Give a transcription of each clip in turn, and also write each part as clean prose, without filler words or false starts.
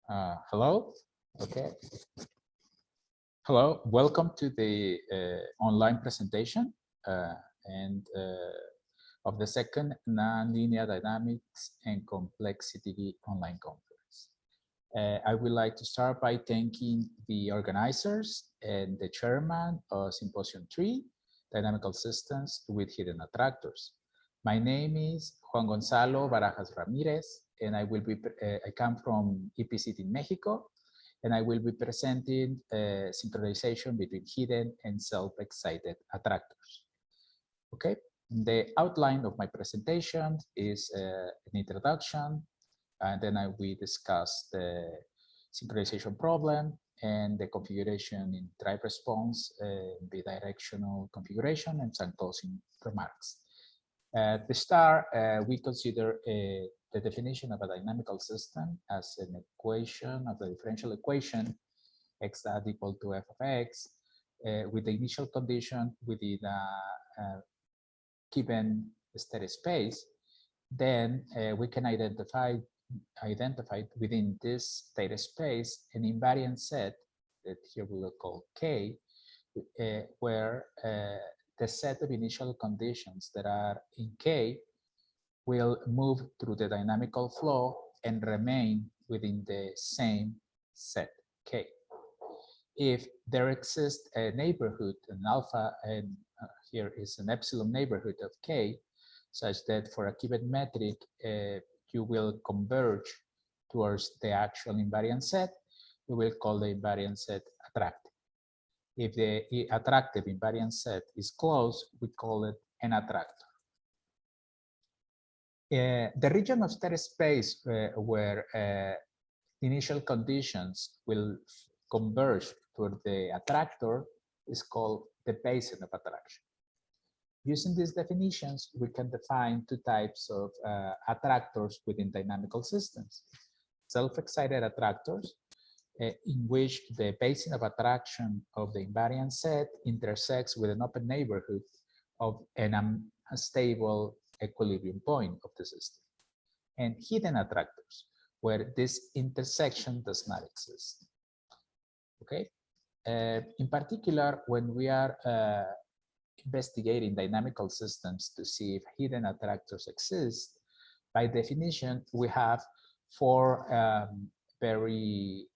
Hello. Okay. Hello. Welcome to the online presentation and of the second nonlinear dynamics and complexity online conference. I would like to start by thanking the organizers and the chairman of Symposium 3, Dynamical Systems with Hidden Attractors. My name is Juan Gonzalo Barajas Ramirez, and I come from EPCT in Mexico, and I will be presenting synchronization between hidden and self-excited attractors. Okay, the outline of my presentation is an introduction, and then I will discuss the synchronization problem and the configuration in drive response, bidirectional configuration, and some closing remarks. At the start, we consider the definition of a dynamical system as an equation of the differential equation x dot equal to f of x with the initial condition within a given state space. Then we can identify within this state space an invariant set that here we will call K, where the set of initial conditions that are in K will move through the dynamical flow and remain within the same set K. If there exists a neighborhood, an alpha, and here is an epsilon neighborhood of K, such that for a given metric, you will converge towards the actual invariant set, we will call the invariant set attractive. If the attractive invariant set is closed, we call it an attractor. The region of state space where initial conditions will converge toward the attractor is called the basin of attraction. Using these definitions, we can define two types of attractors within dynamical systems. Self-excited attractors, in which the basin of attraction of the invariant set intersects with an open neighborhood of an unstable equilibrium point of the system. And hidden attractors, where this intersection does not exist. Okay. In particular, when we are investigating dynamical systems to see if hidden attractors exist, by definition, we have four very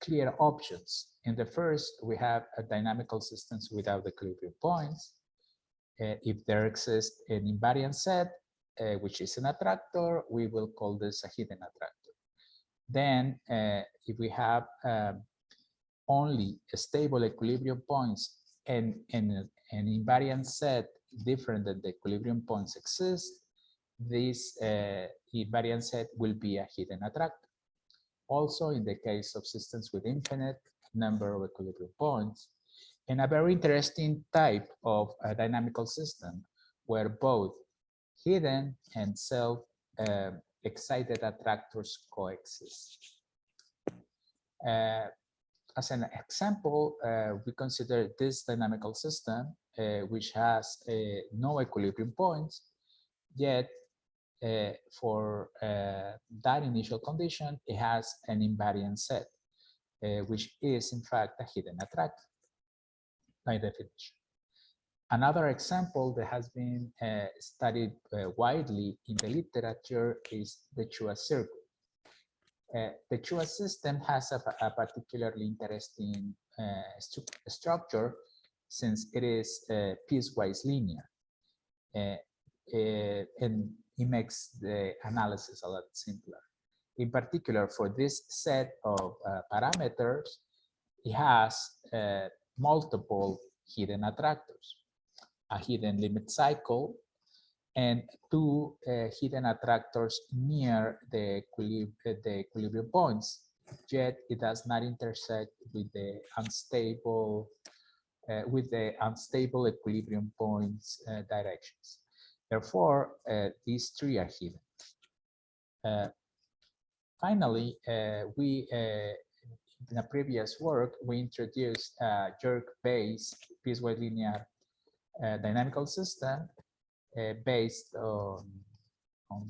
clear options. In the first, we have a dynamical systems without equilibrium points. If there exists an invariant set, which is an attractor, we will call this a hidden attractor. Then, if we have only stable equilibrium points and an invariant set different than the equilibrium points exist, this invariant set will be a hidden attractor. Also, in the case of systems with infinite number of equilibrium points, and a very interesting type of a dynamical system where both hidden and self-excited attractors coexist. As an example, we consider this dynamical system, which has no equilibrium points, yet for that initial condition, it has an invariant set, which is in fact a hidden attractor by definition. Another example that has been studied widely in the literature is the Chua circle. The Chua system has a particularly interesting structure since it is piecewise linear. And it makes the analysis a lot simpler. In particular, for this set of parameters, it has multiple hidden attractors, a hidden limit cycle, and two hidden attractors near the equilibrium points, yet it does not intersect with the unstable equilibrium points directions. Therefore, these three are hidden. Finally, in a previous work, we introduced a jerk-based piecewise linear dynamical system based on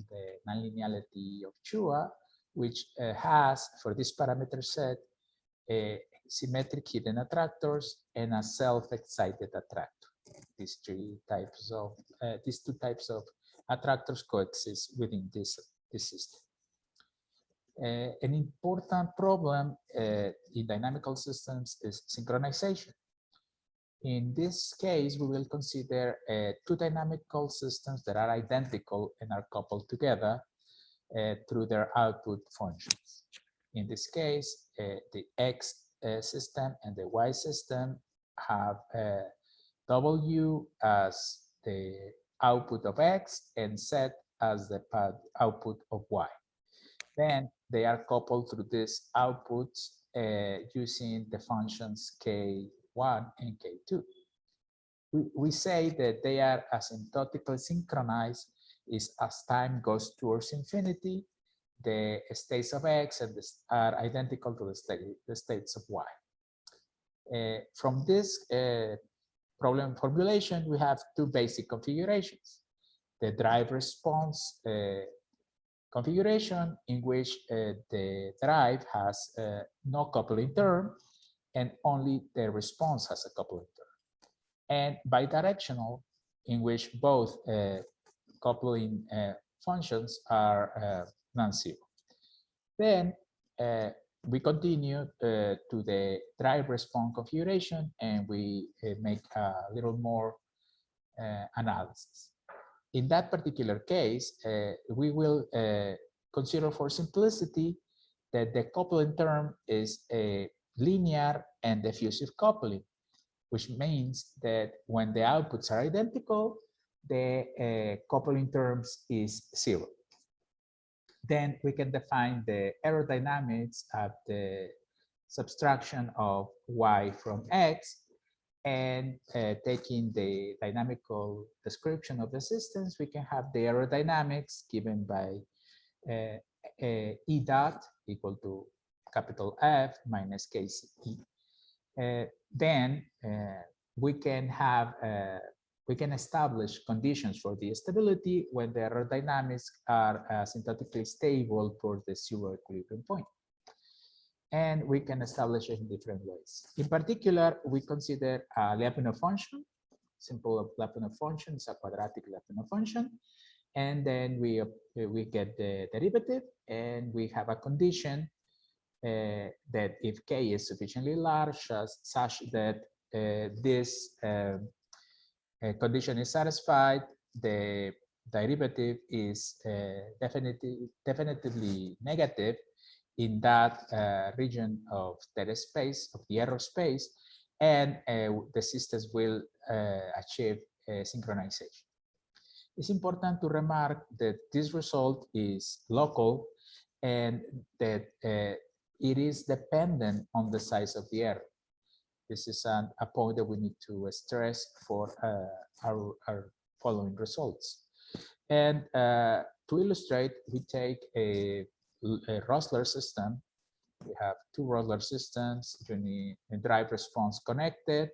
the nonlinearity of Chua, which has, for this parameter set, a symmetric hidden attractors and a self-excited attractor. These two types of attractors coexist within this system. An important problem in dynamical systems is synchronization. In this case, we will consider two dynamical systems that are identical and are coupled together through their output functions. In this case, the X system and the Y system have W as the output of X and Z as the output of Y. Then they are coupled through these outputs using the functions K1 and K2. We say that they are asymptotically synchronized is as time goes towards infinity, the states of X and are identical to the states of Y. From this problem formulation, we have two basic configurations. The drive response configuration, in which the drive has no coupling term and only the response has a coupling term. And bidirectional, in which both coupling functions are non-zero. Then we continue to the drive response configuration, and we make a little more analysis. In that particular case, we will consider for simplicity that the coupling term is a linear and diffusive coupling, which means that when the outputs are identical, the coupling terms is zero. Then we can define the aerodynamics at the subtraction of Y from X, and taking the dynamical description of the systems, we can have the aerodynamics given by E dot equal to capital F minus KCE. Then we can have we can establish conditions for the stability when the aerodynamics are asymptotically stable for the zero equilibrium point. And we can establish it in different ways. In particular, we consider a Lyapunov function. Simple Lyapunov function is a quadratic Lyapunov function. And then we get the derivative, and we have a condition that if K is sufficiently large, such that this condition is satisfied, the derivative is definitively negative in that region of the space, of the error space, and the systems will achieve synchronization. It's important to remark that this result is local and that it is dependent on the size of the error. This is a point that we need to stress for our following results. And to illustrate, we take a Rosler system. We have two Rosler systems, drive response connected,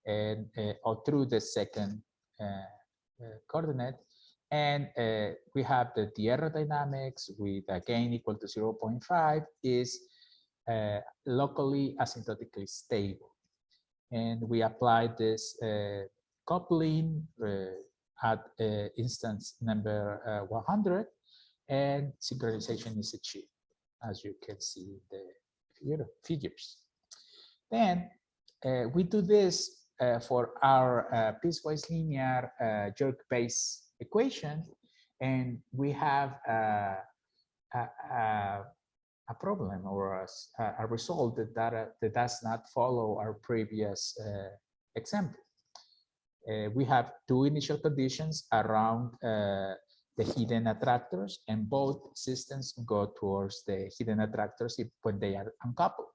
and or through the second coordinate. And we have the aerodynamics with a gain equal to 0.5 is locally asymptotically stable. And we apply this coupling at instance number 100, and synchronization is achieved, as you can see in the figures. Then we do this for our piecewise linear jerk-based equation, and we have a problem or a result that does not follow our previous example. We have two initial conditions around the hidden attractors, and both systems go towards the hidden attractors when they are uncoupled.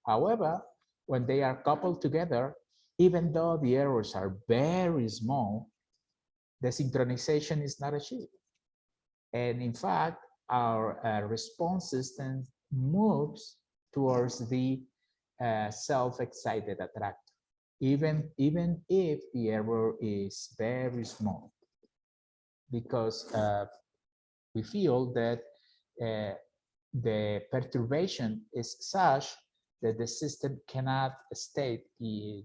However, when they are coupled together, even though the errors are very small, the synchronization is not achieved. And in fact, our response system moves towards the self-excited attractor, even if the error is very small, because we feel that the perturbation is such that the system cannot stay in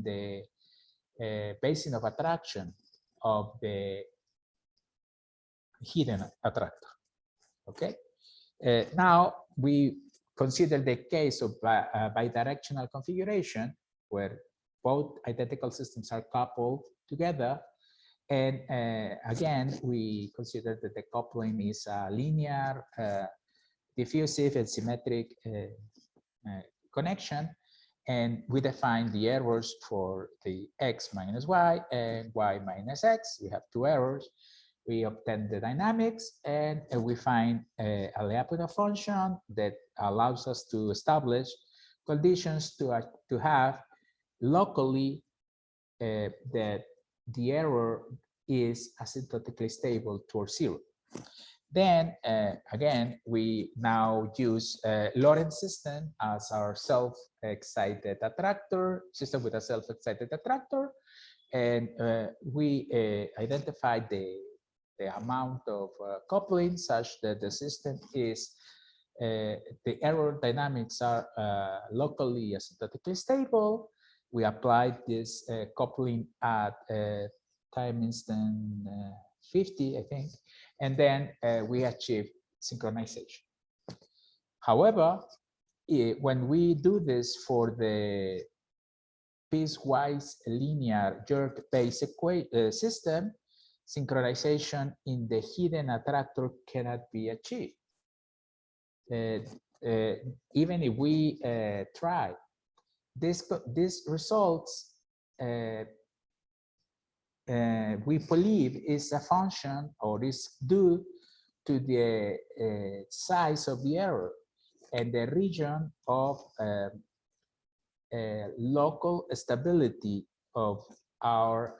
the basin of attraction of the hidden attractor. Okay. Now we consider the case of bidirectional configuration where both identical systems are coupled together. And again, we consider that the coupling is a linear, diffusive, and symmetric connection. And we define the errors for the x minus y and y minus x. We have two errors. We obtain the dynamics, and we find a Lyapunov function that allows us to establish conditions to have locally that the error is asymptotically stable towards zero. Then again, we now use Lorentz system as our self-excited attractor, system with a self-excited attractor. And we identify the amount of coupling such that the system is, the error dynamics are locally asymptotically stable. We applied this coupling at time instant 50, I think, and then we achieve synchronization. However, when we do this for the piecewise linear jerk-based system, synchronization in the hidden attractor cannot be achieved. Even if we try, this results we believe is a function or is due to the size of the error and the region of local stability of our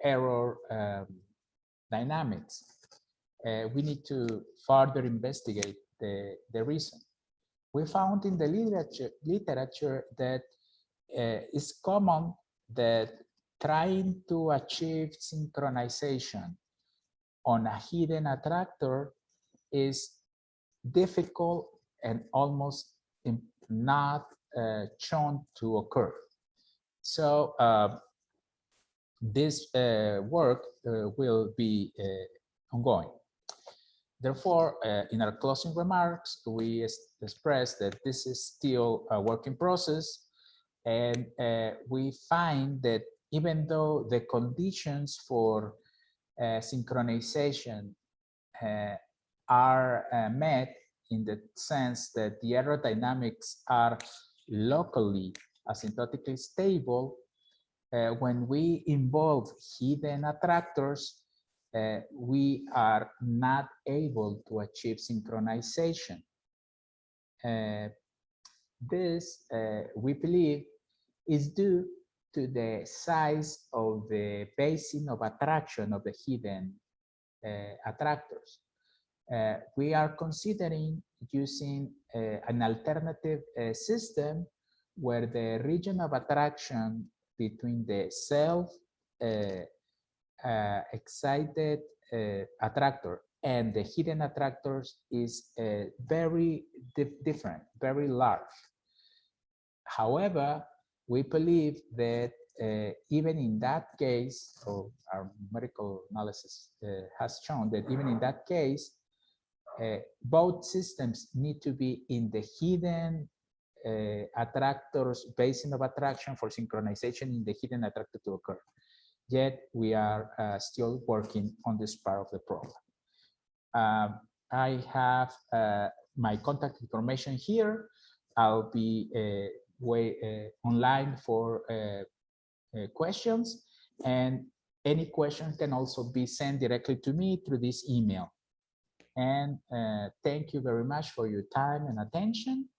error dynamics. We need to further investigate the reason. We found in the literature that it's common that trying to achieve synchronization on a hidden attractor is difficult and almost not shown to occur. So this work will be ongoing. Therefore, in our closing remarks, we express that this is still a work in process, and we find that even though the conditions for synchronization are met in the sense that the aerodynamics are locally asymptotically stable, when we involve hidden attractors, we are not able to achieve synchronization. This, we believe, is due to the size of the basin of attraction of the hidden attractors. We are considering using an alternative system where the region of attraction between the self-excited attractor and the hidden attractors is very different, very large. However, we believe that even in that case, or our numerical analysis has shown that even in that case, both systems need to be in the hidden attractors basin of attraction for synchronization in the hidden attractor to occur. Yet we are still working on this part of the problem. I have my contact information here. I'll be online for questions, and any question can also be sent directly to me through this email. And thank you very much for your time and attention.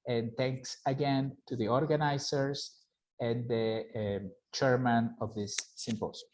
And thanks again to the organizers and the chairman of this symposium.